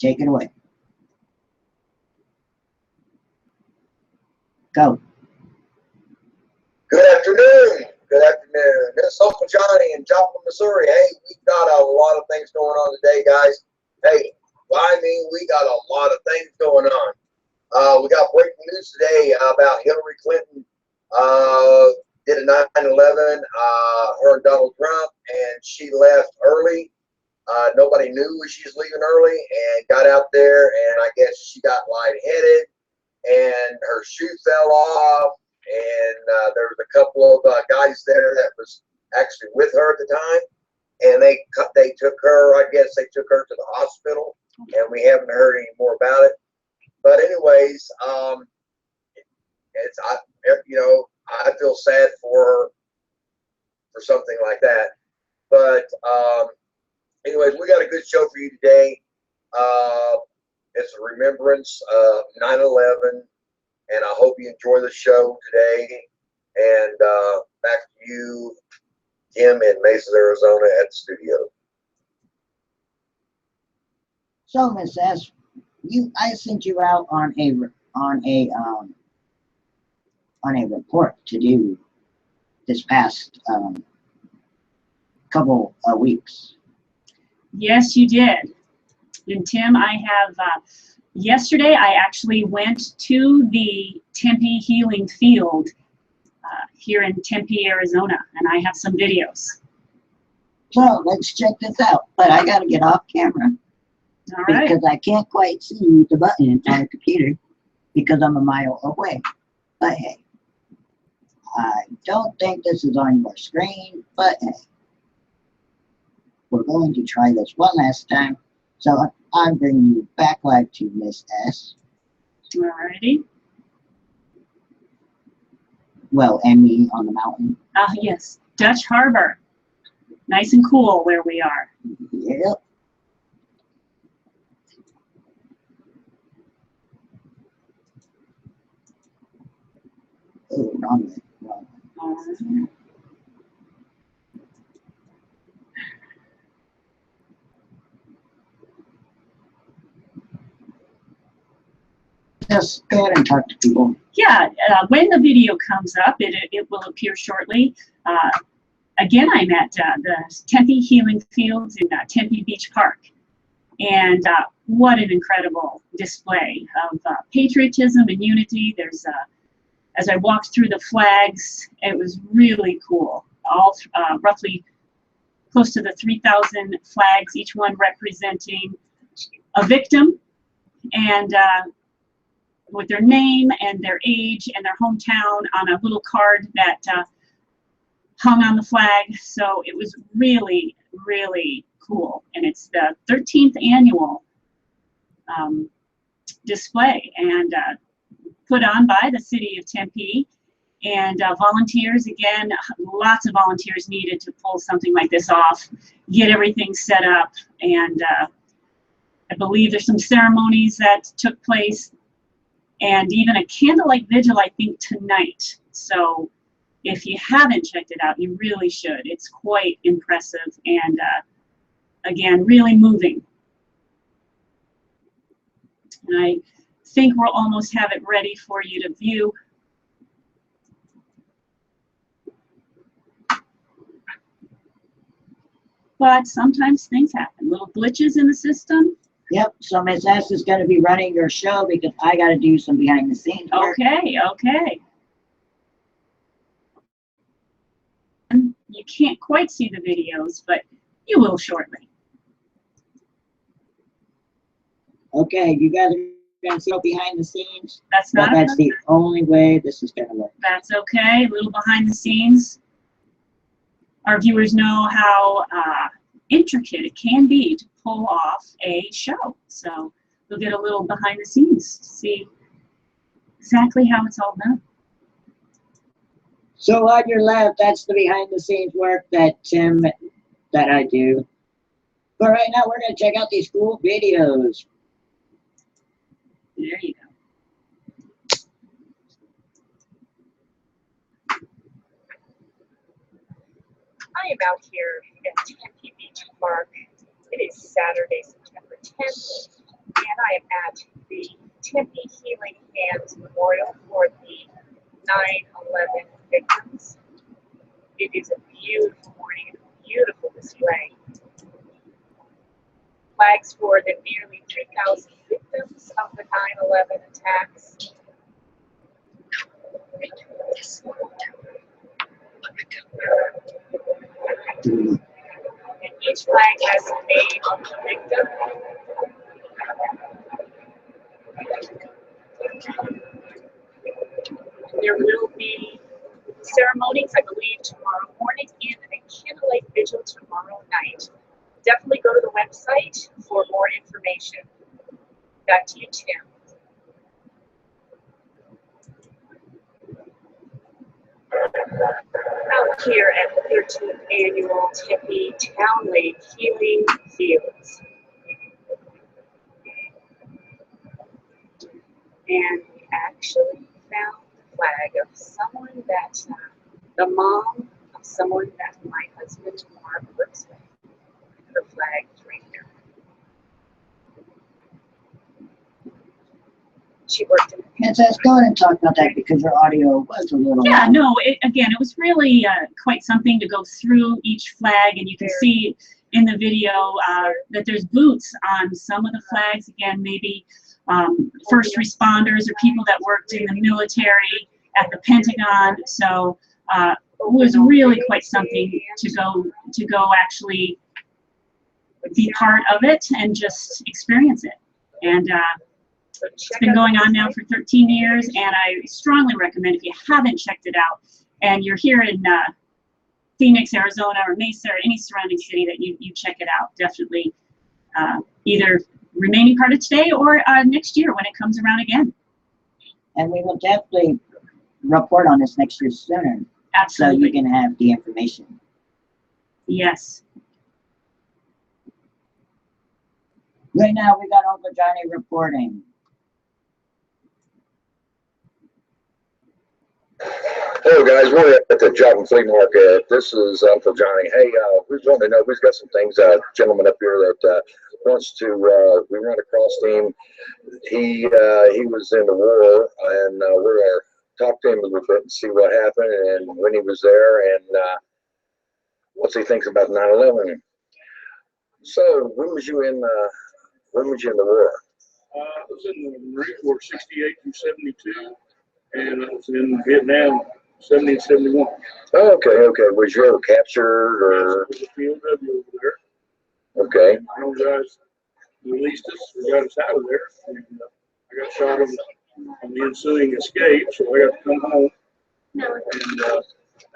Take it away. Go. Good afternoon. Good afternoon. This is Uncle Johnny in Joplin, Missouri. Hey, we've got a lot of things going on today, guys. Hey, I mean, we got a lot of things going on. We got breaking news today about Hillary Clinton did a 9/11, her and Donald Trump, and she left early. Nobody knew she was leaving early and got out there, and I guess she got lightheaded and her shoe fell off. And there was a couple of guys there that was actually with her at the time, and they took her. I guess they took her to the hospital, and we haven't heard any more about it. But anyways, I feel sad for her for something like that. But anyways, we got a good show for you today. It's a remembrance of 9/11. And I hope you enjoy the show today. And back to you, Tim in Mesa, Arizona, at the studio. So, Miss S, I sent you out on a report to do this past couple of weeks. Yes, you did. And Tim, I have. Yesterday, I actually went to the Tempe Healing Field here in Tempe, Arizona, and I have some videos. So let's check this out. But I got to get off camera. All right. Because I can't quite see the button on the computer because I'm a mile away. But hey, I don't think this is on your screen, but hey, we're going to try this one last time. So I'm bringing you back live to Miss S. Alrighty. Well, and me on the mountain. Yes, Dutch Harbor. Nice and cool where we are. Yep. Oh, wrong way. Wrong way. Just go ahead and talk to people. Yeah, when the video comes up, it will appear shortly. Again, I'm at the Tempe Healing Fields in Tempe Beach Park. And what an incredible display of patriotism and unity. There's, as I walked through the flags, it was really cool. All roughly close to the 3,000 flags, each one representing a victim, and with their name and their age and their hometown on a little card that hung on the flag. So it was really, really cool. And it's the 13th annual display, and put on by the city of Tempe. And volunteers, again, lots of volunteers needed to pull something like this off, get everything set up. And I believe there's some ceremonies that took place, and even a candlelight vigil, I think, tonight. So if you haven't checked it out, you really should. It's quite impressive and, again, really moving. And I think we'll almost have it ready for you to view. But sometimes things happen, little glitches in the system. Yep, so Miss S is going to be running your show because I got to do some behind the scenes work. Okay, okay. You can't quite see the videos, but you will shortly. Okay, you guys are going to see behind the scenes. That's not. That's the only way this is going to work. That's okay. A little behind the scenes. Our viewers know how intricate it can be to pull off a show. So you'll get a little behind the scenes to see exactly how it's all done. So on your left, that's the behind the scenes work that I do. But right now we're going to check out these cool videos. There you go. I am out here at Tempe Beach Park. It is Saturday, September 10th, And I am at the Tempe Healing Hands Memorial for the 9/11 victims. It is a beautiful morning, a beautiful display. Flags for the nearly 3,000 victims of the 9/11 attacks. And each flag has the name of the victim. There will be ceremonies, I believe, tomorrow morning and a candlelight vigil tomorrow night. Definitely go to the website for more information. Back to you, Tim. Out here at the 13th annual Tempe Town Lake Healing Fields. And we actually found the flag of someone that, the mom of someone that my husband Mark works with. Her flag is right here. She worked in Princess, go ahead and talk about that because your audio was a little. Yeah, no, again, it was really quite something to go through each flag, and you can see in the video that there's boots on some of the flags. Again, maybe first responders or people that worked in the military at the Pentagon. So it was really quite something to go actually be part of it and just experience it. And it's been going on now for 13 years, and I strongly recommend, if you haven't checked it out and you're here in Phoenix, Arizona, or Mesa, or any surrounding city, that you check it out. Definitely either remaining part of today or next year when it comes around again. And we will definitely report on this next year sooner. Absolutely. So you can have the information. Yes. Right now we got Uncle Johnny reporting. Hello guys, we're at the Joplin Flea Market. This is Uncle Johnny. Hey, we just want to know, we've got some things, gentleman up here that wants to, we run across him. He was in the war, and we're going to talk to him a little bit and see what happened and when he was there and what he thinks about 9/11. So, when was you in the war? I was in the Marine Corps 68 through 72, and I was in Vietnam 70 and 71. Oh, okay. Was you ever captured or? Yes, there was a POW over there. Okay. Those guys released us, we got us out of there, and I got shot on the ensuing escape, so I got to come home, and that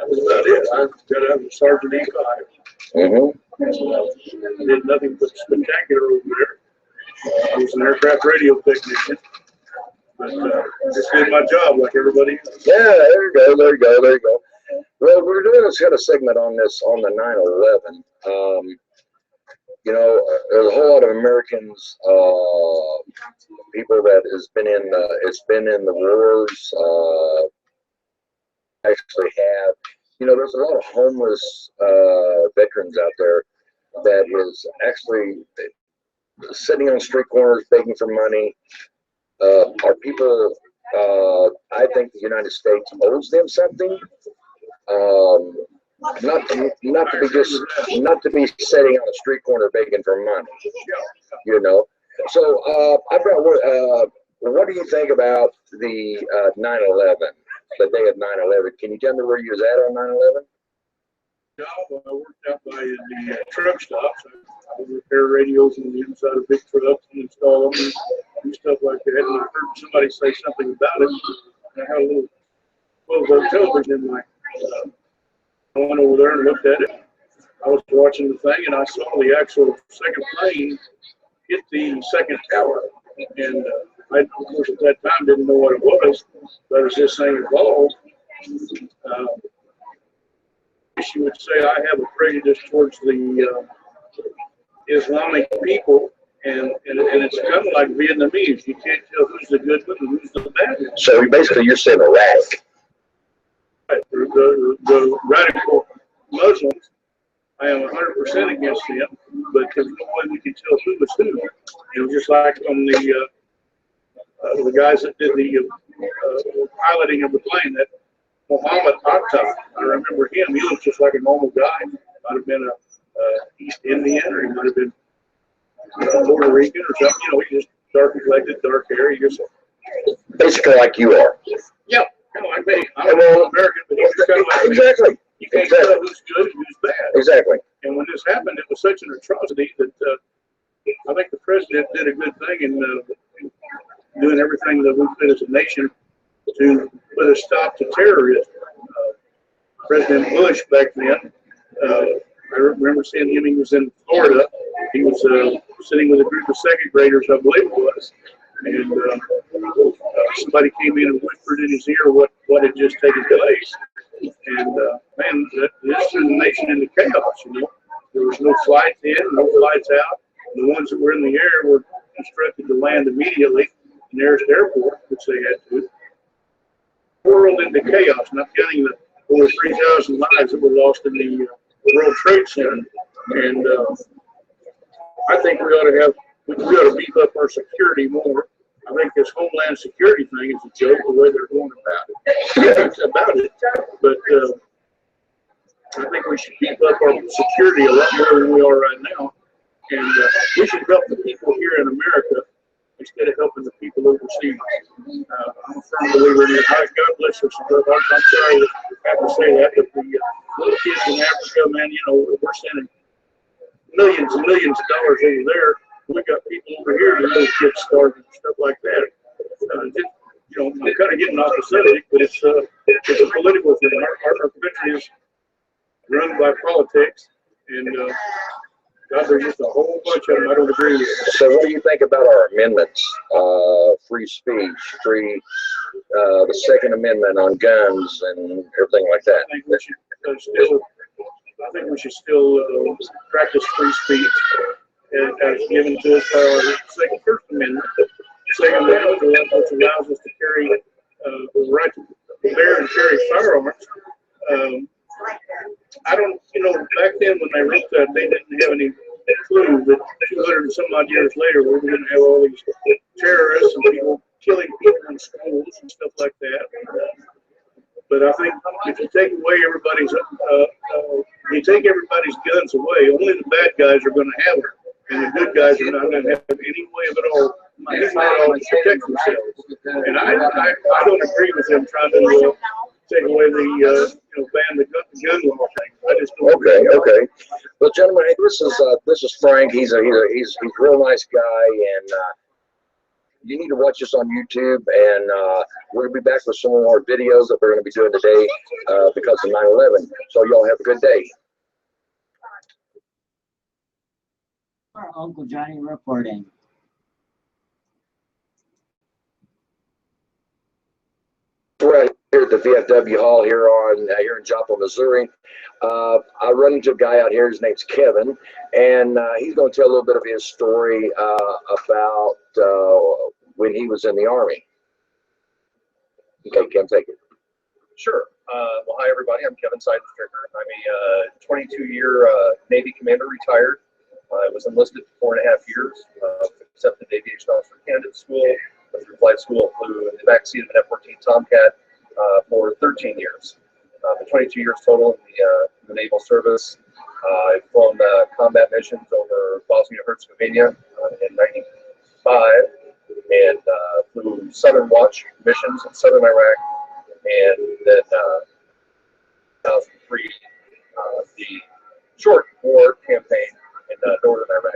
was about it. I got out of Sergeant E5. Mm-hmm. I did nothing but spectacular over there. I was an aircraft radio technician, but just did my job like everybody else. Yeah, there you go. Well, we're doing this kind of segment on the 9/11. You know, there's a whole lot of Americans, people that has been in the wars, actually have. You know, there's a lot of homeless veterans out there that is actually sitting on street corners begging for money. Are people? I think the United States owes them something. Not to be sitting on a street corner begging for money. You know. So what do you think about the 9/11? The day of 9/11. Can you tell me where you was at on 9/11? Job. I worked out by the truck stops. I would repair radios on the inside of big trucks and install them and stuff like that. And I heard somebody say something about it. And I had a little 12-volt television in my. I went over there and looked at it. I was watching the thing, and I saw the actual second plane hit the second tower. And I, of course, at that time didn't know what it was, but as this thing evolved, you would say I have a prejudice towards the Islamic people, and it's kind of like Vietnamese. You can't tell who's the good one and who's the bad one. So basically, you're saying erratic. Right. The radical Muslims I am 100% against them, but there's no way we can tell who was who. It was just like on the guys that did the piloting of the plane, that Mohammed Atta. I remember him. He looked just like a normal guy. Might have been a East Indian, or he might have been Puerto Rican or something. You know, he just dark complected, dark hair. He just Basically like you are. yeah, kind of like me. I'm an American, but he's kind of like me. Exactly. You can't tell who's good and who's bad. Exactly. And when this happened, it was such an atrocity that I think the president did a good thing in doing everything that we could as a nation to put a stop to terrorism. President Bush back then, I remember seeing him. He was in Florida. He was sitting with a group of second graders, I believe it was, and somebody came in and whispered in his ear what had just taken place. And man, this threw the nation into chaos. You know, there was no flights in, no flights out. The ones that were in the air were instructed to land immediately in the nearest airport, which they had to. World into chaos, not counting the over 3,000 lives that were lost in the World Trade Center. And I think we ought to beef up our security more. I think this Homeland Security thing is a joke, the way they're going about it. But I think we should beef up our security a lot more than we are right now. And we should help the people here in America instead of helping the people overseas. I'm a firm believer in that. God bless us. I'm sorry to have to say that, but the little kids in Africa, man, you know, we're sending millions and millions of dollars over there. We got people over here, the little kids starving and stuff like that. You know, I'm kind of getting off the subject, but it's a political thing. Our country is run by politics, and God, there's just a whole bunch of them I don't agree with. So what do you think about our amendments? Free speech, the Second Amendment on guns and everything like that. I think we should still practice free speech as given to us by our First Amendment. Second Amendment, which allows us to carry the right to bear and carry firearms. I don't, you know, back then when they wrote that, they didn't have any clue that 200 and some odd years later, we're going to have all these terrorists and people killing people in schools and stuff like that. But I think if you take away everybody's guns away, only the bad guys are going to have them, and the good guys are not going to have any way of it all to protect themselves. And I don't agree with them trying to take away the ban the gun law thing. I just don't agree. Okay. Well, gentlemen, hey, this is Frank. He's a real nice guy, and you need to watch us on YouTube, and we're gonna be back with some more videos that we're gonna be doing today because of 9/11. So y'all have a good day. Our Uncle Johnny reporting. Right here at the VFW Hall here in Joplin, Missouri. I run into a guy out here. His name's Kevin, and he's going to tell a little bit of his story about when he was in the Army. Okay, Kevin, take it. Sure. Well, hi, everybody. I'm Kevin Seidenstricker. I'm a 22-year Navy commander, retired. I was enlisted for 4.5 years, accepted Aviation Officer Candidate School, went through flight school, flew in the backseat of an F-14 Tomcat for 13 years. 22 years total in the Naval Service. I've flown combat missions over Bosnia-Herzegovina in 95, and flew Southern Watch missions in Southern Iraq, and then 2003, the short war campaign in Northern Iraq.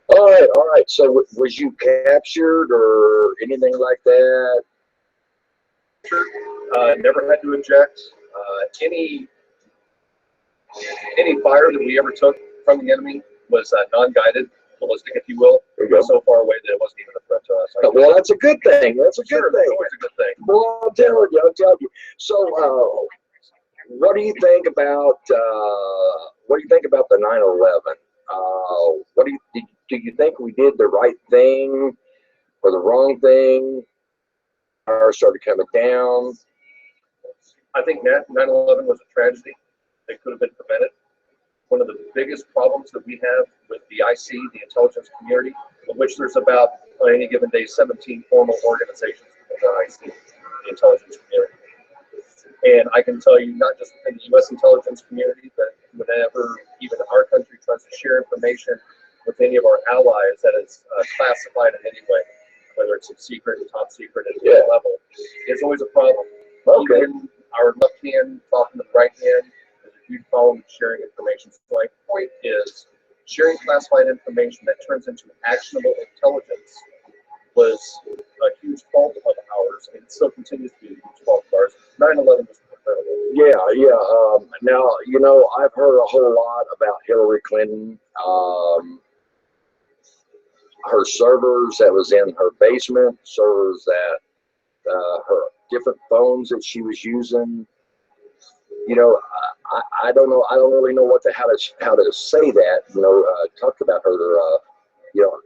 All right. So was you captured or anything like that? Never had to eject. Any fire that we ever took from the enemy was non-guided, ballistic, if you will. So far away that it wasn't even a threat to us. Well, that's a good thing. That's a good thing. Always a good thing. Well, I'm telling you. So, what do you think about the 9/11? What do you think we did the right thing or the wrong thing? Or started coming down? I think 9/11 was a tragedy that could have been prevented. one of the biggest problems that we have with the IC, the intelligence community, of which there's about, on any given day, 17 formal organizations within the IC, the intelligence community. And I can tell you, not just within the U.S. intelligence community, but whenever even our country tries to share information with any of our allies that is classified in any way, whether it's secret, top secret, at any level, it's always a problem. Okay. Even our left hand talking to the right hand, there's a huge problem with sharing information. So my point is, sharing classified information that turns into actionable intelligence was a huge fault of ours, and it still continues to be a huge fault of ours. 9/11 was incredible. Yeah. Now, you know, I've heard a whole lot about Hillary Clinton. Her servers that was in her basement, servers that her different phones that she was using. You know, I don't know. I don't really know how to say that. You know, talk about her. You know,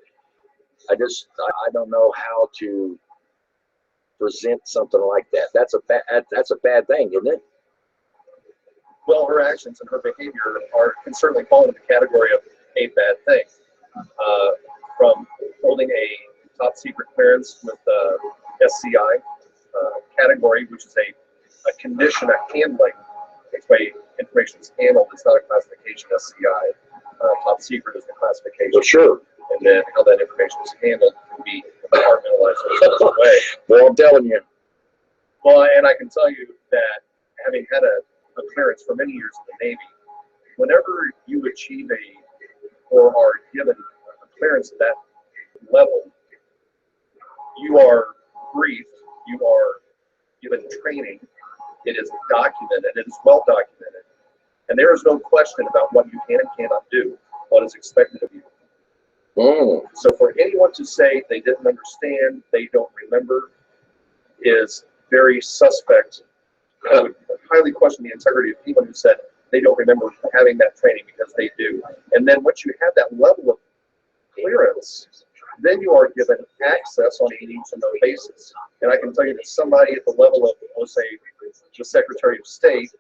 I don't know how to present something like that. That's a bad thing, isn't it? Well, her actions and her behavior can certainly fall into the category of a bad thing. From holding a top secret clearance with SCI category, which is a condition of handling. It's way information is handled. It's not a classification. SCI, top secret is the classification. Well, sure. And then how that information is handled can be compartmentalized in a special way. Well, I'm telling you. Well, and I can tell you that having had a clearance for many years in the Navy, whenever you achieve or are given a clearance at that level, you are briefed, you are given training, it is documented, it is well documented, and there is no question about what you can and cannot do, what is expected of you. So for anyone to say they didn't understand, they don't remember, is very suspect. I would highly question the integrity of anyone who said they don't remember having that training, because they do. And then once you have that level of clearance, then you are given access on a need-to-know basis. And I can tell you that somebody at the level of, let's say, the Secretary of State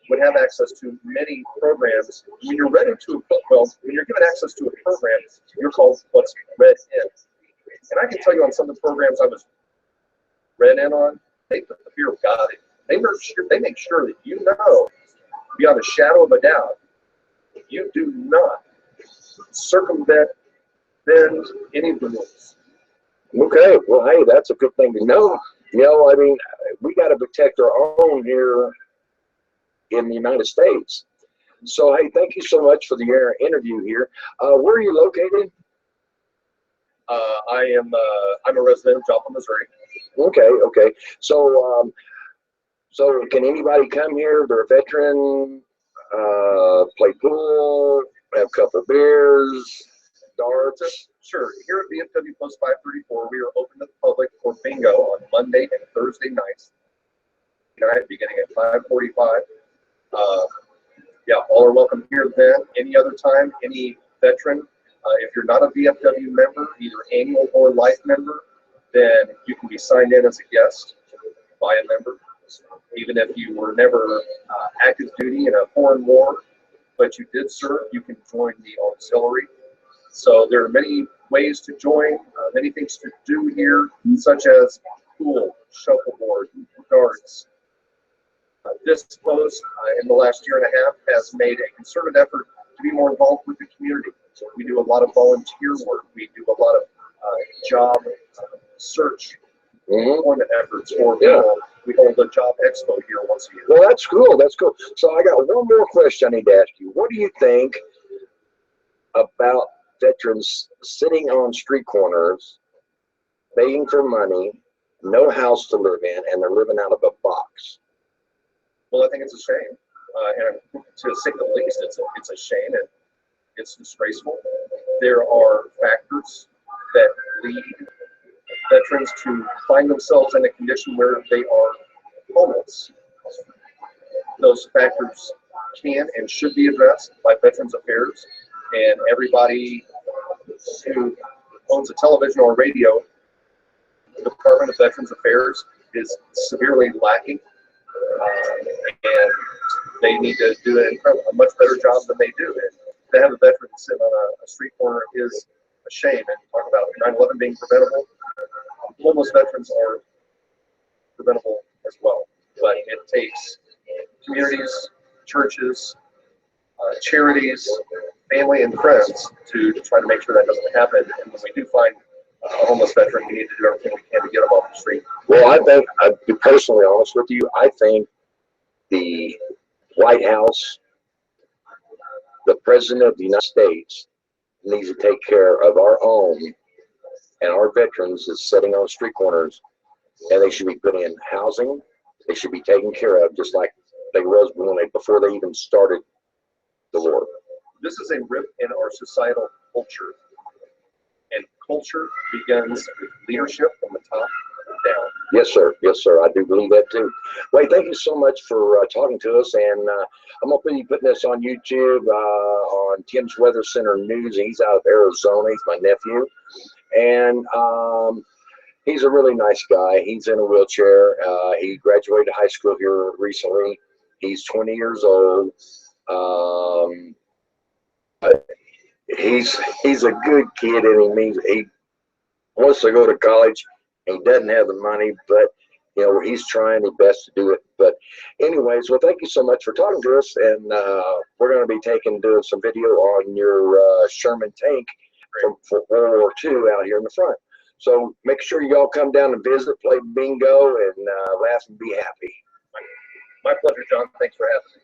would have access to many programs. When you're read into when you're given access to a program, you're called what's read in. And I can tell you on some of the programs I was read in on, they put the fear of God in. They make sure that you know, beyond a shadow of a doubt, you do not circumvent, bend any of the rules. Okay, well, hey, that's a good thing to know. You know, I mean, we got to protect our own here in the United States. So, hey, thank you so much for the interview here. Where are you located? I'm a resident of Joplin, Missouri. Okay. So, so can anybody come here? They're a veteran, play pool, have a couple of beers, darts. Sure. Here at VFW Post 534, we are open to the public for bingo on Monday and Thursday nights. Beginning at 5:45. Yeah, all are welcome here then. Any other time, any veteran. If you're not a VFW member, either annual or life member, then you can be signed in as a guest by a member. Even if you were never active duty in a foreign war, but you did serve, you can join the auxiliary. So there are many ways to join, many things to do here, such as pool, shuffleboard, darts. This post in the last year and a half has made a concerted effort to be more involved with the community. So we do a lot of volunteer work. We do a lot of job search, employment efforts for people. We hold a job expo here once a year. Well, that's cool. That's cool. So I got one more question I need to ask you. What do you think about veterans sitting on street corners, begging for money, no house to live in, and they're living out of a box? Well, I think it's a shame, and to say the least, it's a shame, and it's disgraceful. There are factors that lead veterans to find themselves in a condition where they are homeless. Those factors can and should be addressed by Veterans Affairs, and everybody who owns a television or radio, the Department of Veterans Affairs is severely lacking. And they need to do a much better job than they do. And to have a veteran sit on a street corner is a shame. And talk about 9/11 being preventable. Homeless veterans are preventable as well, but it takes communities, churches, charities, family, and friends to try to make sure that doesn't happen. And when we do find a homeless veteran, we need to do everything we can to get them off the street. Well, I think, I'll be personally honest with you, I think the White House, the President of the United States, needs to take care of our own and our veterans that's sitting on street corners, and they should be put in housing. They should be taken care of just like they was before they even started the war. This is a rip in our societal culture, and culture begins with leadership from the top down. Yes, sir. Yes, sir. I do believe that too. Wade, thank you so much for talking to us, and I'm gonna be putting this on YouTube on Tim's Weather Center News. He's out of Arizona. He's my nephew, and he's a really nice guy. He's in a wheelchair. He graduated high school here recently. He's 20 years old. He's a good kid, and he wants to go to college. He doesn't have the money, but you know, he's trying his best to do it. But anyways, well, thank you so much for talking to us, and we're going to be doing some video on your Sherman tank from World War II out here in the front. So make sure you all come down and visit, play bingo, and laugh and be happy. My pleasure, John. Thanks for having me.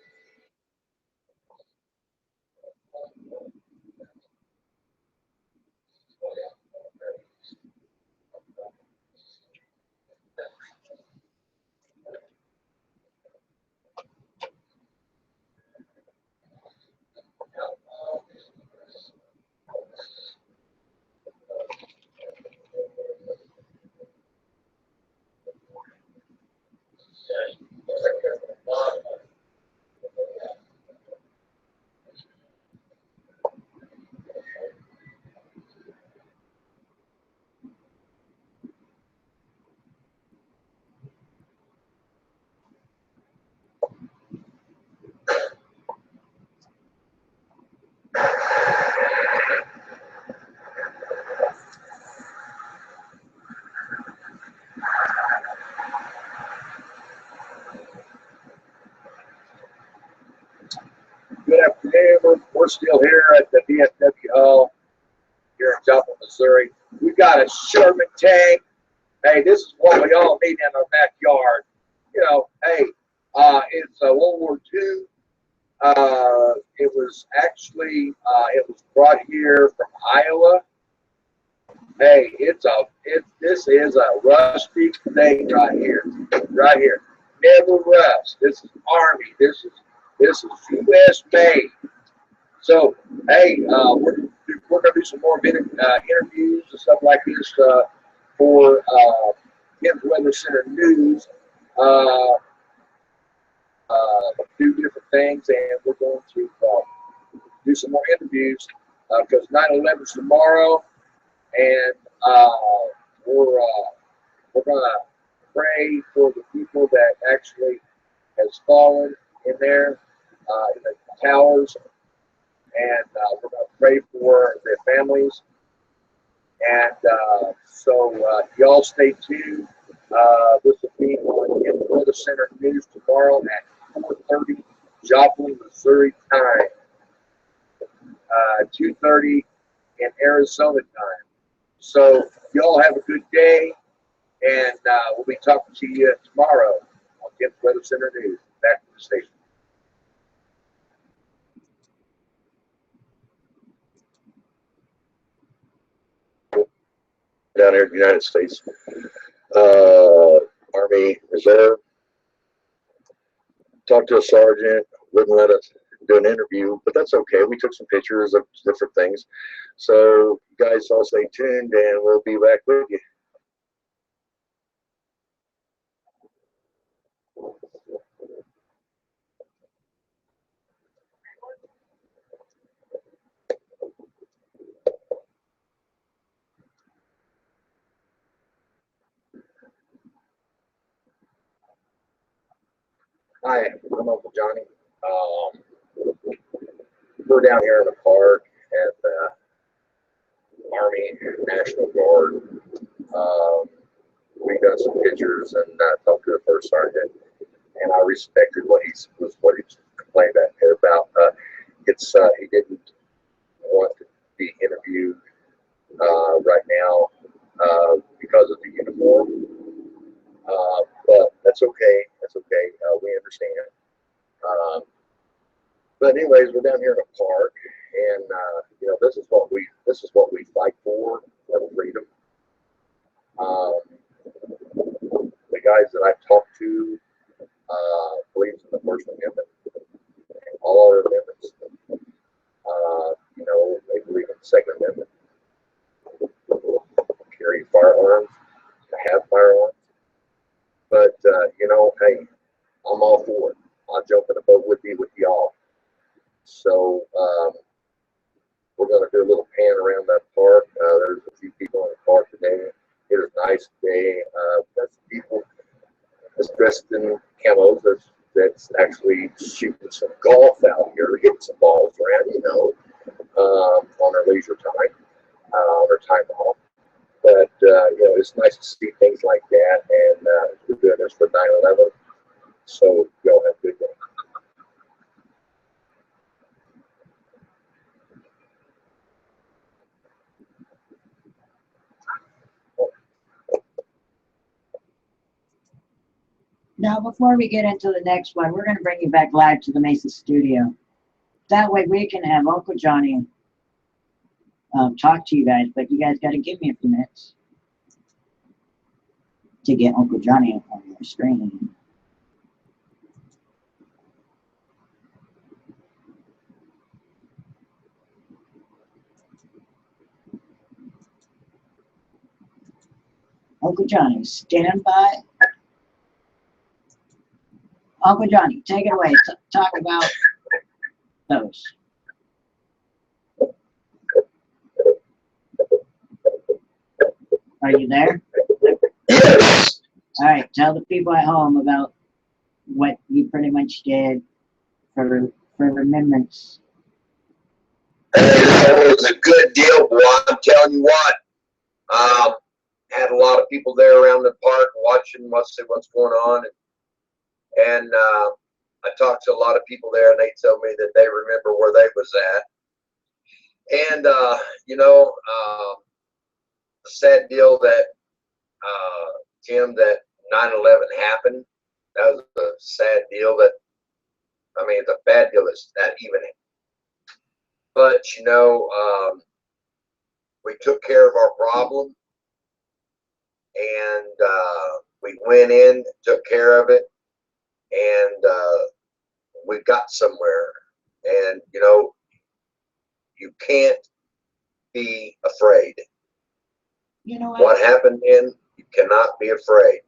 Good afternoon. We're still here at the DFW Hall here in Joplin, Missouri. We've got a Sherman tank. Hey, this is what we all need in our backyard. You know, hey, it's World War II. It was actually it was brought here from Iowa. Hey, this is a rusty thing right here, right here. Never rust. This is Army. This is U.S. made. So, hey, we're gonna do some more interviews and stuff like this for Tim's Weather Center News. Do different things, and we're going to do some more interviews because 9/11 is tomorrow, and we're gonna pray for the people that actually has fallen in there in the towers, and we're gonna pray for their families. And so y'all stay tuned. This will be on the Weather Center News tomorrow at 4:30 Joplin, Missouri time, 2:30 in Arizona time. So y'all have a good day, and we'll be talking to you tomorrow on the Weather Center News. Back to the station. Down here in the United States Army Reserve. Talked to a sergeant, wouldn't let us do an interview, but that's okay. We took some pictures of different things. So you guys all stay tuned, and we'll be back with you. Hi, I'm Uncle Johnny. We're down here in the park at the Army National Guard. We got some pictures and talked to the first sergeant, and I respected what he complained at me about. He didn't want to be interviewed right now because of the uniform, but that's okay. That's okay. We understand. But anyways, we're down here in a park, and this is what we fight for freedom. The guys that I've talked to believes in the First Amendment, all our amendments. They believe in the Second Amendment. Carry firearms, have firearms. But hey, I'm all for it. I'll jump in the boat with y'all. So we're going to do a little pan around that park. There's a few people in the park today. It is a nice day. There's people that's dressed in camos that's actually shooting some golf out here, hitting some balls around, on their leisure time, on their time off. But it's nice to see things like that, and we're doing this for 9/11. So y'all have a good day. Now, before we get into the next one, we're going to bring you back live to the Mesa studio. That way we can have Uncle Johnny talk to you guys, but you guys got to give me a few minutes to get Uncle Johnny up on your screen. Uncle Johnny, stand by. Uncle Johnny, take it away. Talk about those. Are you there? Yes. All right, tell the people at home about what you pretty much did for remembrance. It was a good deal, boy. I'm telling you what. Had a lot of people there around the park watching what's going on, and I talked to a lot of people there, and they told me that they remember where they was at. And the sad deal that Jim, that 9/11 happened. That was a sad deal. It's a bad deal that even. But we took care of our problem, and we went in, took care of it, and we got somewhere. And you can't be afraid. You know What happened then? You cannot be afraid.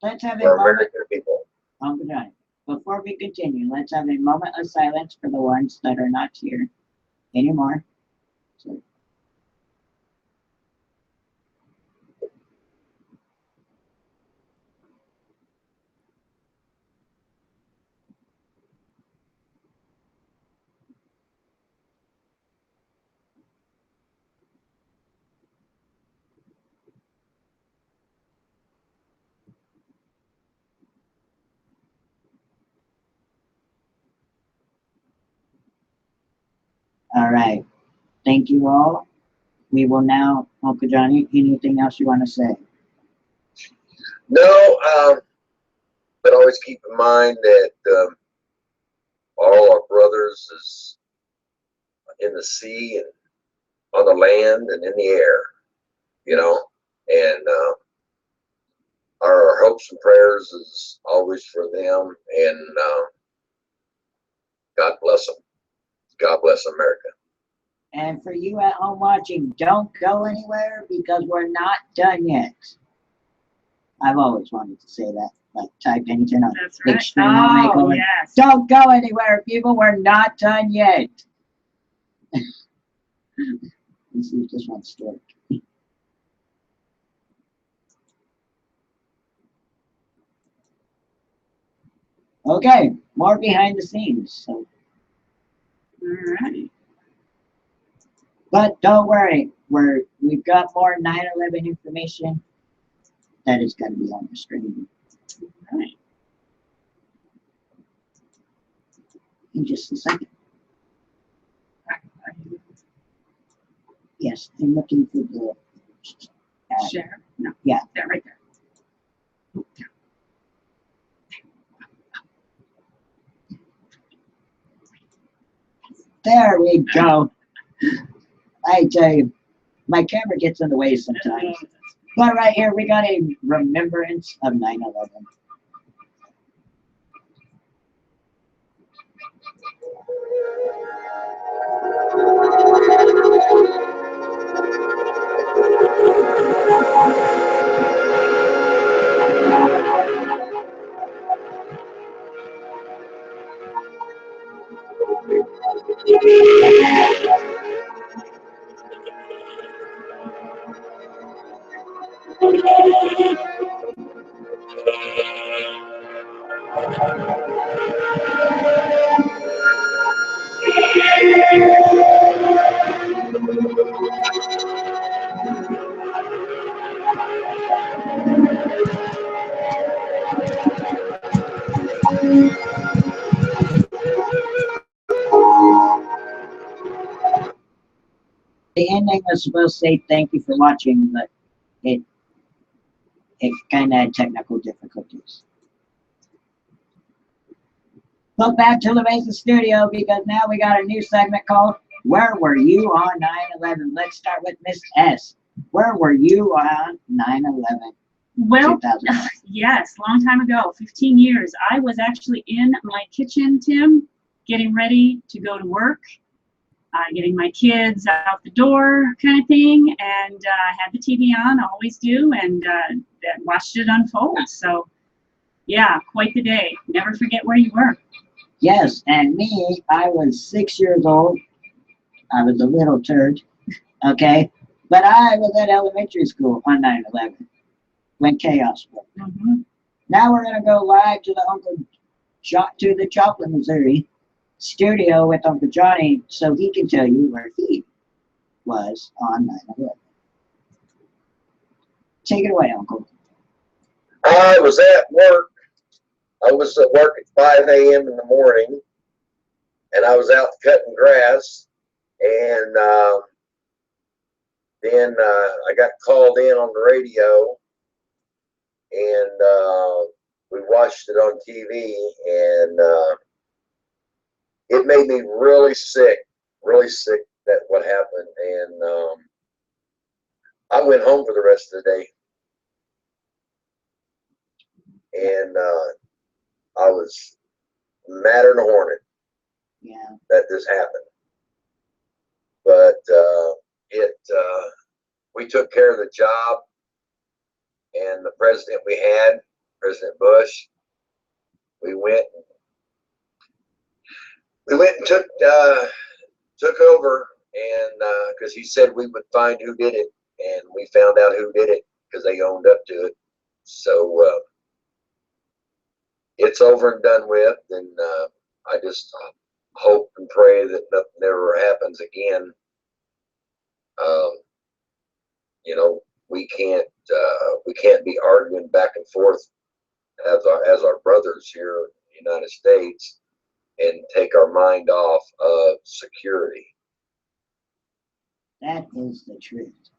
Let's have a We're moment. American people. Uncle Johnny, before we continue, let's have a moment of silence for the ones that are not here anymore. So, all right. Thank you all. We will now, Uncle Johnny, anything else you want to say? No, but always keep in mind that all our brothers is in the sea and on the land and in the air, and our hopes and prayers is always for them, and God bless them. God bless America. And for you at home watching, don't go anywhere because we're not done yet. I've always wanted to say that, like Ty Pennington on That's right. Extreme Home Oh, Makeover. yes. Don't go anywhere, people. We're not done yet. Let's see if this one's still. Okay, more behind the scenes. So, All right. but don't worry, we've got more 9/11 information that is going to be on the screen All right. in just a second. Yes, I'm looking for the Share? No. Yeah. That right there. There we go. I tell you, my camera gets in the way sometimes. But right here, we got a remembrance of 9/11. The ending was supposed to say thank you for watching, but it kind of had technical difficulties. But back to the Mesa Studio, because now we got a new segment called Where Were You on 9/11? Let's start with Miss S. Where were you on 9/11? Well, 2001? yes, long time ago, 15 years. I was actually in my kitchen, Tim, getting ready to go to work, getting my kids out the door kind of thing, and had the TV on, always do, and watched it unfold. So, yeah, quite the day. Never forget where you were. Yes, and me, I was 6 years old. I was a little turd, okay? But I was at elementary school on 9/11 when chaos broke. Mm-hmm. Now we're going to go live to the Joplin, Missouri studio with Uncle Johnny so he can tell you where he was on 9/11. Take it away, Uncle. I was at work. I was at work at 5 a.m. in the morning, and I was out cutting grass, and then I got called in on the radio, and we watched it on TV, and it made me really sick that what happened, and I went home for the rest of the day, and I was madder than a hornet Yeah. that this happened. But we took care of the job, and the president we had, President Bush, we went and took over, and because he said we would find who did it, and we found out who did it because they owned up to it. So it's over and done with, and I just hope and pray that nothing ever happens again. You know, we can't be arguing back and forth as our brothers here in the United States and take our mind off of security. That is the truth.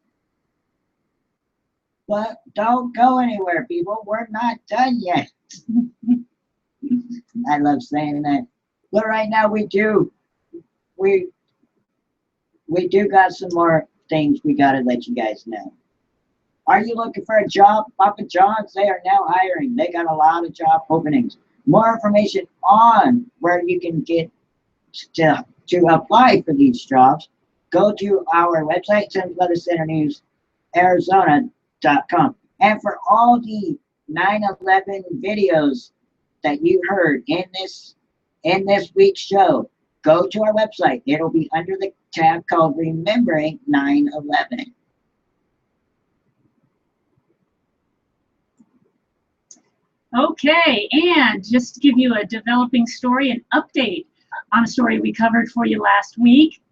But don't go anywhere, people. We're not done yet. I love saying that. But right now we do got some more things we got to let you guys know. Are you looking for a job? Papa John's, they are now hiring. They got a lot of job openings. More information on where you can get to apply for these jobs, go to our website, SenseLeatherCenterNewsArizona.com. And for all the 9/11 videos that you heard in this week's show, go to our website. It'll be under the tab called Remembering 9/11. Okay, and just to give you a developing story, an update on a story we covered for you last week.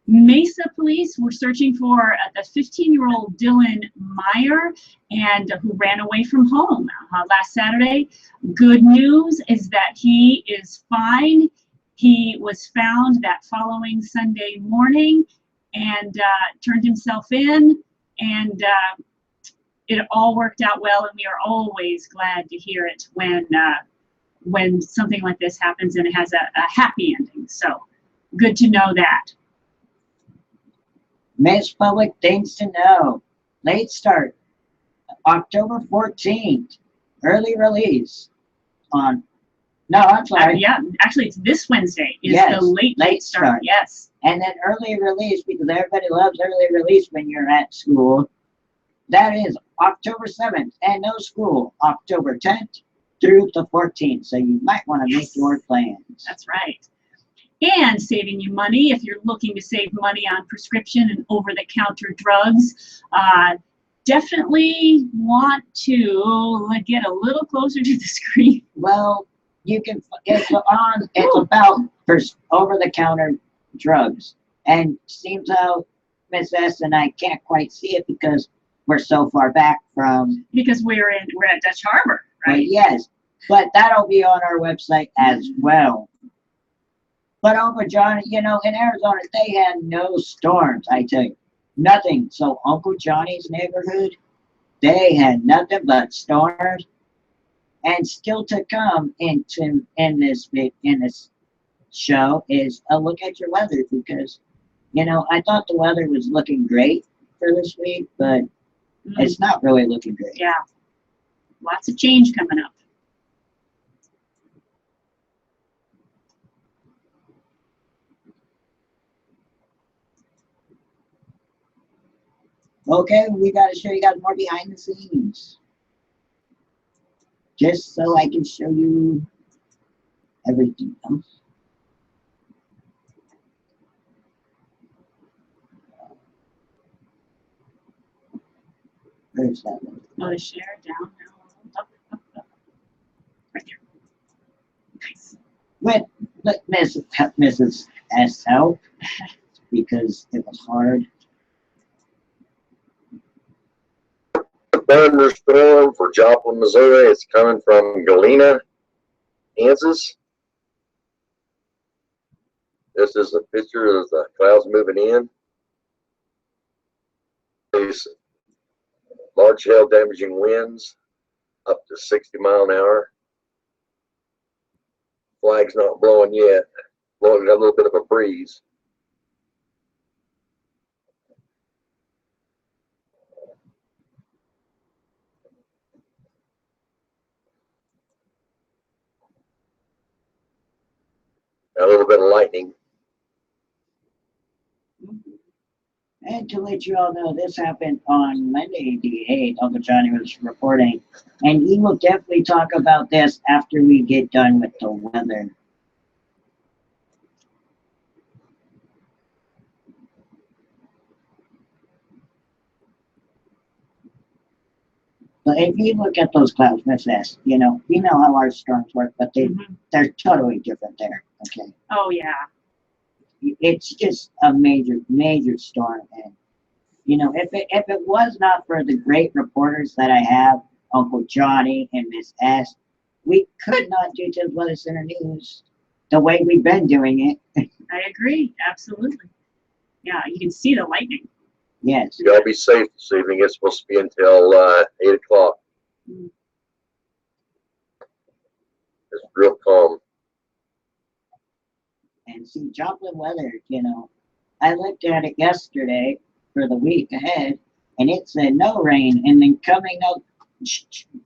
Mesa police were searching for the 15-year-old Dylan Meyer, and who ran away from home last Saturday. Good news is that he is fine. He was found that following Sunday morning and turned himself in, and it all worked out well, and we are always glad to hear it when something like this happens and it has a happy ending. So good to know that. Miss Public things to know. Late start, October 14th. Early release on, no, I'm sorry. Yeah, actually, it's this Wednesday is Yes, the late start. Yes. And then early release, because everybody loves early release when you're at school. That is October 7th, and no school, October 10th through the 14th. So you might want to make your plans. That's right. And saving you money if you're looking to save money on prescription and over-the-counter drugs. Definitely want to get a little closer to the screen. Well, you can, it's about over-the-counter drugs. And seems how Miss S and I can't quite see it because we're so far back from. Because we're at Dutch Harbor, right? Yes, but that'll be on our website as well. But Uncle Johnny, you know, in Arizona, they had no storms, I tell you. Nothing. So Uncle Johnny's neighborhood, they had nothing but storms. And still to come in this show is a look at your weather, because, you know, I thought the weather was looking great for this week, but it's not really looking great. Yeah. Lots of change coming up. Okay, we got to show you guys more behind the scenes. Just so I can show you everything else. Where's that one? Oh, the share down now. Up. Right there. Nice. Let Mrs. S help because it was hard. Thunderstorm for Joplin, Missouri. It's coming from Galena, Kansas. This is a picture of the clouds moving in. These large hail damaging winds up to 60 miles an hour. Flag's not blowing yet. Blowing a little bit of a breeze. A little bit of lightning. And to let you all know, this happened on Monday the 8th. Uncle Johnny was reporting. And he will definitely talk about this after we get done with the weather. But if you look at those clouds, Miss S, you know how our storms work, but they're totally different there. Okay. Oh yeah. It's just a major storm, and you know, if it was not for the great reporters that I have, Uncle Johnny and Miss S, we could not do Tibbs Weather Center News the way we've been doing it. I agree. Absolutely. Yeah, you can see the lightning. Yes. You gotta be safe this evening. It's supposed to be until 8 o'clock. It's real calm. And see, Joplin weather, you know, I looked at it yesterday for the week ahead, and it said no rain. And then coming up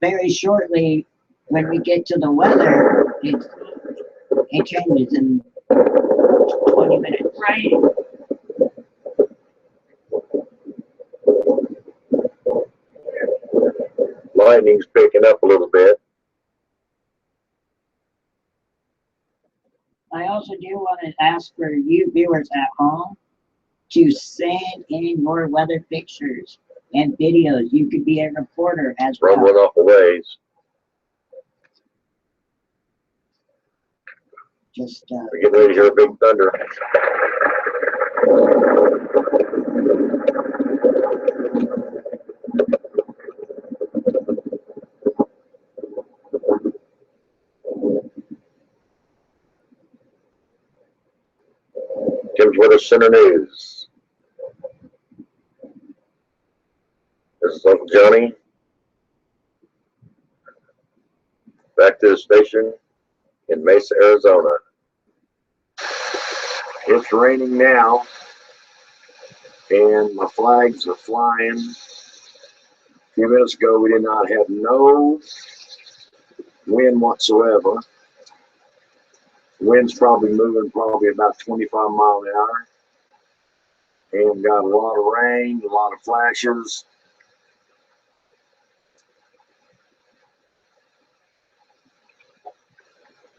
very shortly, when we get to the weather, it changes in 20 minutes. Right. Lightning's picking up a little bit. I also do want to ask for you viewers at home to send in your weather pictures and videos. You could be a reporter as well. Rumbling off the waves. Just, We're getting ready to hear a big thunder. Tim's with us, Center News. This is Uncle Johnny. Back to the station in Mesa, Arizona. It's raining now, and my flags are flying. A few minutes ago, we did not have no wind whatsoever. Wind's probably moving about 25 miles an hour. And got a lot of rain, a lot of flashes.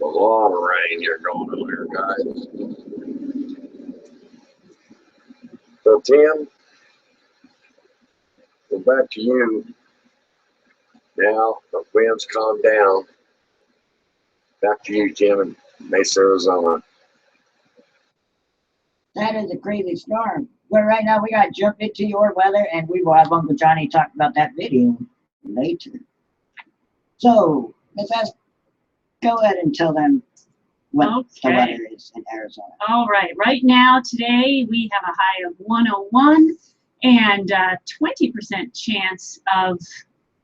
A lot of rain here going on here, guys. So, Tim, go back to you. Now, the wind's calmed down. Back to you, Tim, in Mesa, Arizona. that is a crazy storm. But right now we got to jump into your weather, and we will have Uncle Johnny talk about that video later. So, Miss S, go ahead and tell them what the weather is in Arizona. All right. Right now, today, we have a high of 101 and 20% chance of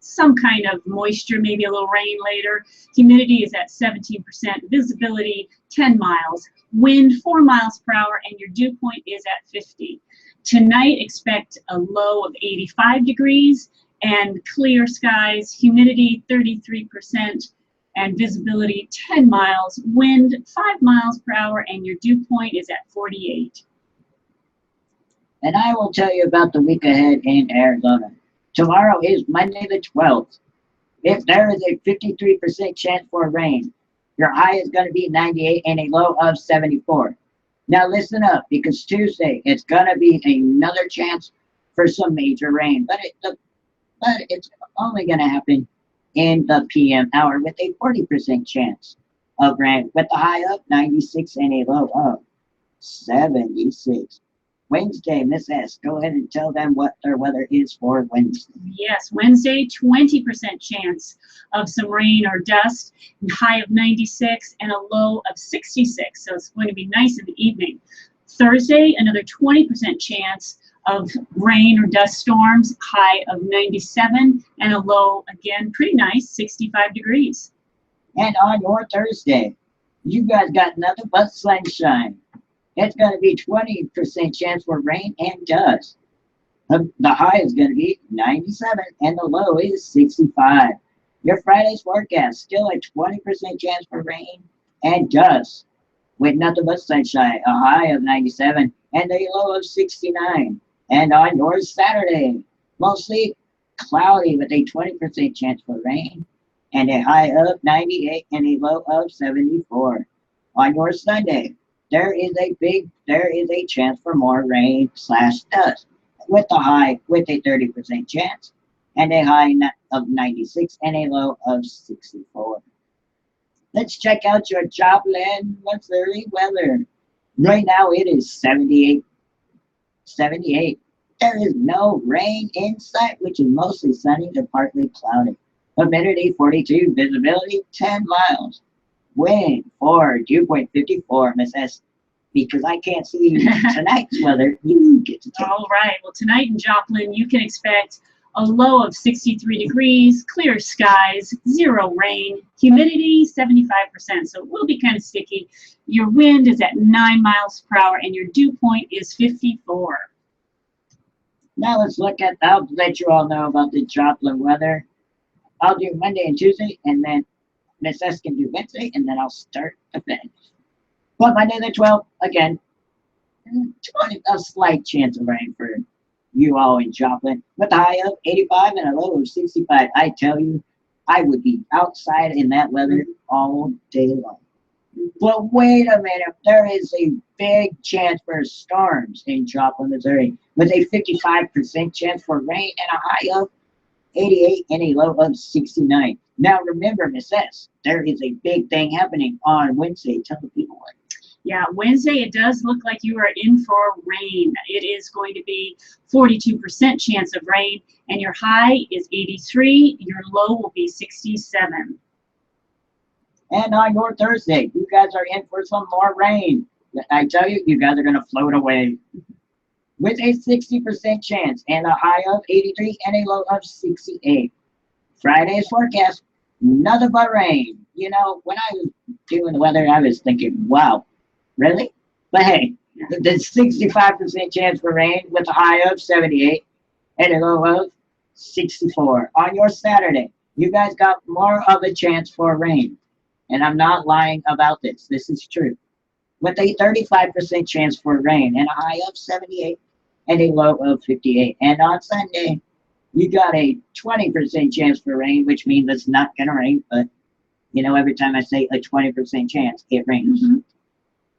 some kind of moisture, maybe a little rain later. Humidity is at 17%. Visibility, 10 miles. Wind, 4 miles per hour, and your dew point is at 50. Tonight, expect a low of 85 degrees and clear skies. Humidity, 33%. And visibility 10 miles, wind 5 miles per hour, and your dew point is at 48. And I will tell you about the week ahead in Arizona. Tomorrow is Monday the 12th. If there is a 53% chance for rain, your high is going to be 98 and a low of 74. Now listen up, because Tuesday it's going to be another chance for some major rain, but it's only going to happen in the PM hour with a 40% chance of rain, with the high of 96 and a low of 76. Wednesday, Miss S, go ahead and tell them what their weather is for Wednesday. Yes, Wednesday, 20% chance of some rain or dust, high of 96 and a low of 66. So it's going to be nice in the evening. Thursday, another 20% chance of rain or dust storms, high of 97 and a low, again, pretty nice, 65 degrees. And on your Thursday, you guys got nothing but sunshine. It's going to be 20% chance for rain and dust. The high is going to be 97 and the low is 65. Your Friday's forecast, still a 20% chance for rain and dust with nothing but sunshine, a high of 97 and a low of 69. And on your Saturday, mostly cloudy with a 20% chance for rain and a high of 98 and a low of 74. On your Sunday, there is a chance for more rain / dust with a high with a 30% chance and a high of 96 and a low of 64. Let's check out your Joplin, Missouri weather. Right now it is 78. There is no rain in sight, which is mostly sunny to partly cloudy. Humidity 42, visibility 10 miles. Wind 4, dew point 54, Miss S. Because I can't see tonight's weather, you get to tell. All right, well, tonight in Joplin, you can expect a low of 63 degrees, clear skies, 0 rain, humidity 75%, so it will be kind of sticky. Your wind is at 9 miles per hour, and your dew point is 54. Now let's look at, I'll let you all know about the Joplin weather. I'll do Monday and Tuesday, and then Miss S can do Wednesday, and then I'll start to finish. But Monday the 12th, again, a slight chance of rain for you all in Joplin, with a high of 85 and a low of 65. I tell you, I would be outside in that weather all day long. But wait a minute, there is a big chance for storms in Joplin, Missouri, with a 55% chance for rain and a high of 88, and a low of 69. Now remember, Miss S, there is a big thing happening on Wednesday. Tell the people what. Yeah, Wednesday, it does look like you are in for rain. It is going to be 42% chance of rain, and your high is 83. Your low will be 67. And on your Thursday, you guys are in for some more rain. I tell you, you guys are going to float away with a 60% chance and a high of 83 and a low of 68. Friday's forecast, nothing but rain. You know, when I was doing the weather, I was thinking, wow, really? But hey, there's 65% chance for rain with a high of 78 and a low of 64. On your Saturday, you guys got more of a chance for rain. And I'm not lying about this. This is true. With a 35% chance for rain and a high of 78 and a low of 58. And on Sunday, you got a 20% chance for rain, which means it's not going to rain. But, you know, every time I say a 20% chance, it rains. Mm-hmm.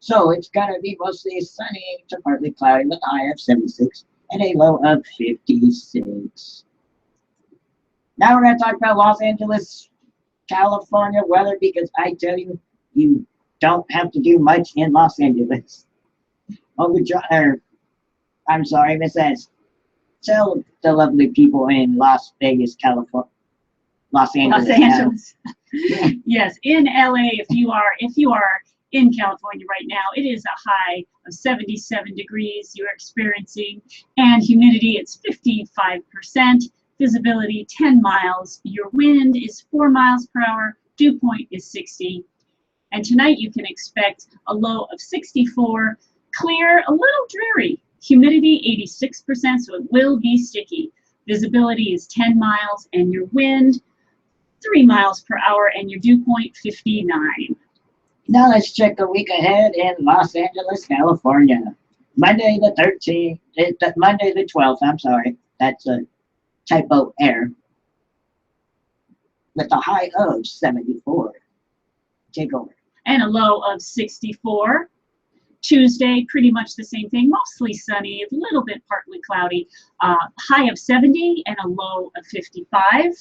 So it's going to be mostly sunny to partly cloudy with a high of 76 and a low of 56. Now we're going to talk about Los Angeles, California weather, because I tell you, you don't have to do much in Los Angeles. I'm sorry, Miss S. Tell the lovely people in Las Vegas, California, Los Angeles. Los Angeles. Yes, in LA, if you are in California right now, it is a high of 77 degrees you're experiencing, and humidity, it's 55%, visibility 10 miles, your wind is 4 miles per hour, dew point is 60. And tonight you can expect a low of 64, clear, a little dreary, humidity 86%, so it will be sticky. Visibility is 10 miles, and your wind 3 miles per hour, and your dew point 59. Now let's check a week ahead in Los Angeles, California. Monday the 13th, Monday the 12th, I'm sorry, that's a typo error. With a high of 74. Take over. And a low of 64. Tuesday, pretty much the same thing, mostly sunny, a little bit partly cloudy. High of 70 and a low of 55.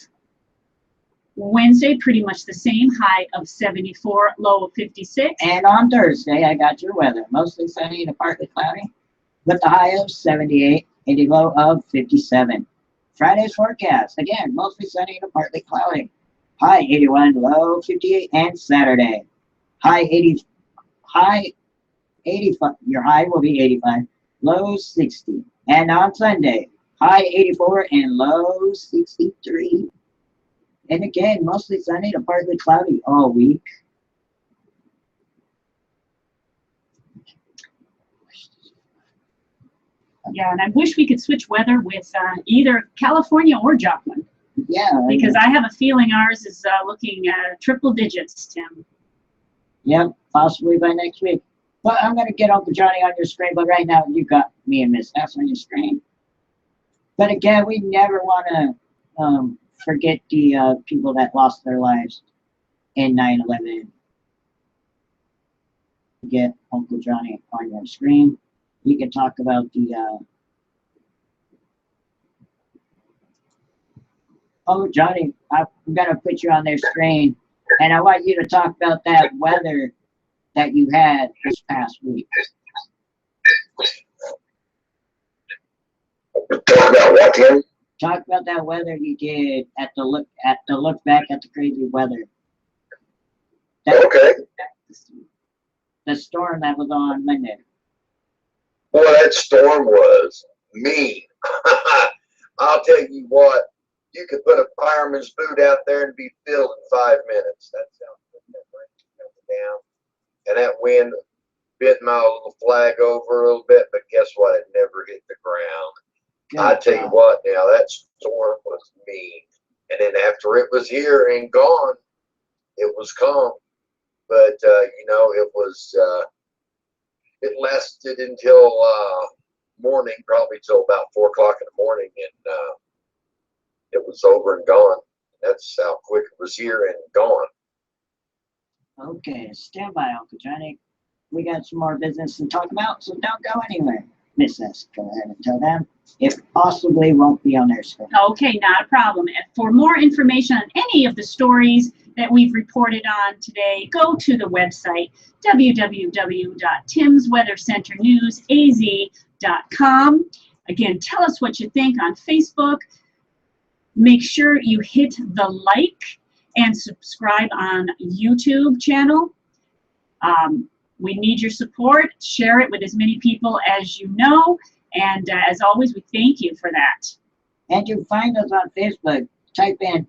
Wednesday, pretty much the same, high of 74, low of 56. And on Thursday, I got your weather. Mostly sunny and partly cloudy, with a high of 78 and a low of 57. Friday's forecast, again, mostly sunny and partly cloudy. High 81, low 58, and Saturday, high 85, your high will be 85, low 60. And on Sunday, high 84 and low 63. And again, mostly sunny to partly cloudy all week. Yeah, and I wish we could switch weather with either California or Joplin. Yeah. Because I have a feeling ours is looking triple digits, Tim. Yep, possibly by next week. But I'm going to get Uncle Johnny on your screen, but right now you got me and Miss S on your screen. But again, we never want to forget the people that lost their lives in 9/11. Get Uncle Johnny on your screen. We can talk about the oh, Johnny, I'm going to put you on their screen, and I want you to talk about that weather that you had this past week. Talk about what, Tim? Talk about that weather you did at the look back at the crazy weather. Okay. The storm that was on Monday. Boy, that storm was mean. I'll tell you what, you could put a fireman's boot out there and be filled in 5 minutes. That's how that rain coming down. And that wind bit my little flag over a little bit, but guess what? It never hit the ground. I tell you what, now that storm was mean. And then after it was here and gone, it was calm. But you know, it was it lasted until morning, probably till about 4 o'clock in the morning, and it was over and gone. That's how quick it was here and gone. Okay, stand by, Uncle Johnny. We got some more business to talk about, so don't go anywhere. Miss S, go ahead and tell them. It possibly won't be on their screen. Okay, not a problem. And for more information on any of the stories that we've reported on today, go to the website www.timsweathercenternewsaz.com. Again, tell us what you think on Facebook. Make sure you hit the like and subscribe on YouTube channel. We need your support. Share it with as many people as you know. And as always, we thank you for that. And you find us on Facebook. Type in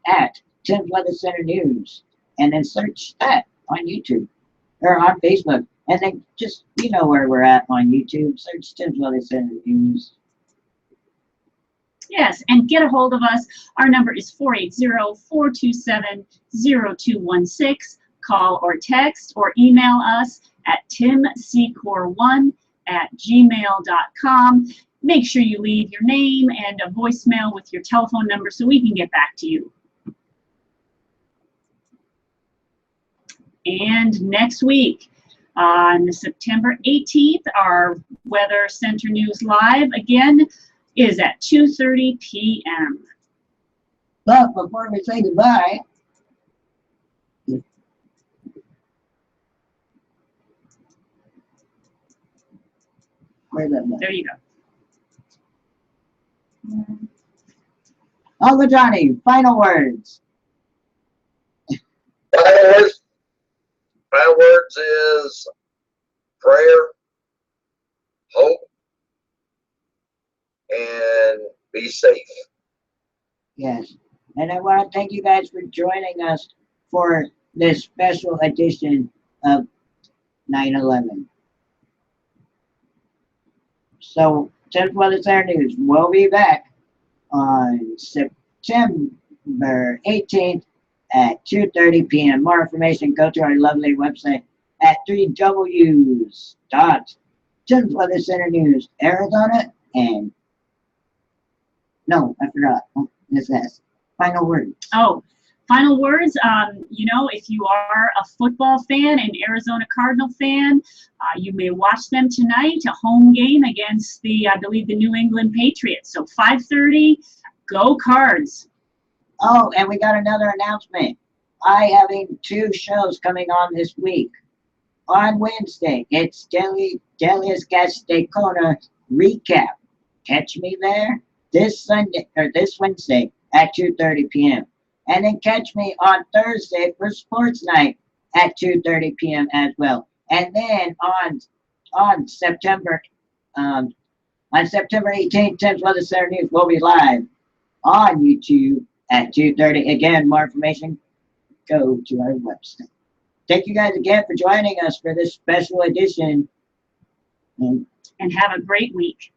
@Tim's Weather Center News, and then search that on YouTube or on Facebook. And then just, you know where we're at on YouTube. Search Tim's Weather Center News. Yes, and get a hold of us. Our number is 480-427-0216. Call or text or email us at timsecor1@gmail.com. Make sure you leave your name and a voicemail with your telephone number so we can get back to you. And next week, on September 18th, our Weather Center News Live again is at 2:30 p.m. But before we say goodbye, where's that button? There you go. Uncle Johnny, final words. Final words is prayer, hope, and be safe. Yes. And I want to thank you guys for joining us for this special edition of 9/11. So, Tim's Weather Center News will be back on September 18th at 2:30 p.m. More information, go to our lovely website at 3Ws.Tim's Weather Center News, Arizona, and no, I forgot. Oh, this is final word. Oh, final words. You know, if you are a football fan, an Arizona Cardinal fan, you may watch them tonight, a home game against the, I believe, the New England Patriots. So 5:30, go Cards. Oh, and we got another announcement. I having 2 shows coming on this week. On Wednesday, it's Delia's Gas Daytona recap. Catch me there this Wednesday at 2:30 p.m. And then catch me on Thursday for Sports Night at 2:30 p.m. as well. And then on September 18th, Tim's Weather Center News will be live on YouTube at 2:30. Again, more information, go to our website. Thank you guys again for joining us for this special edition. And have a great week.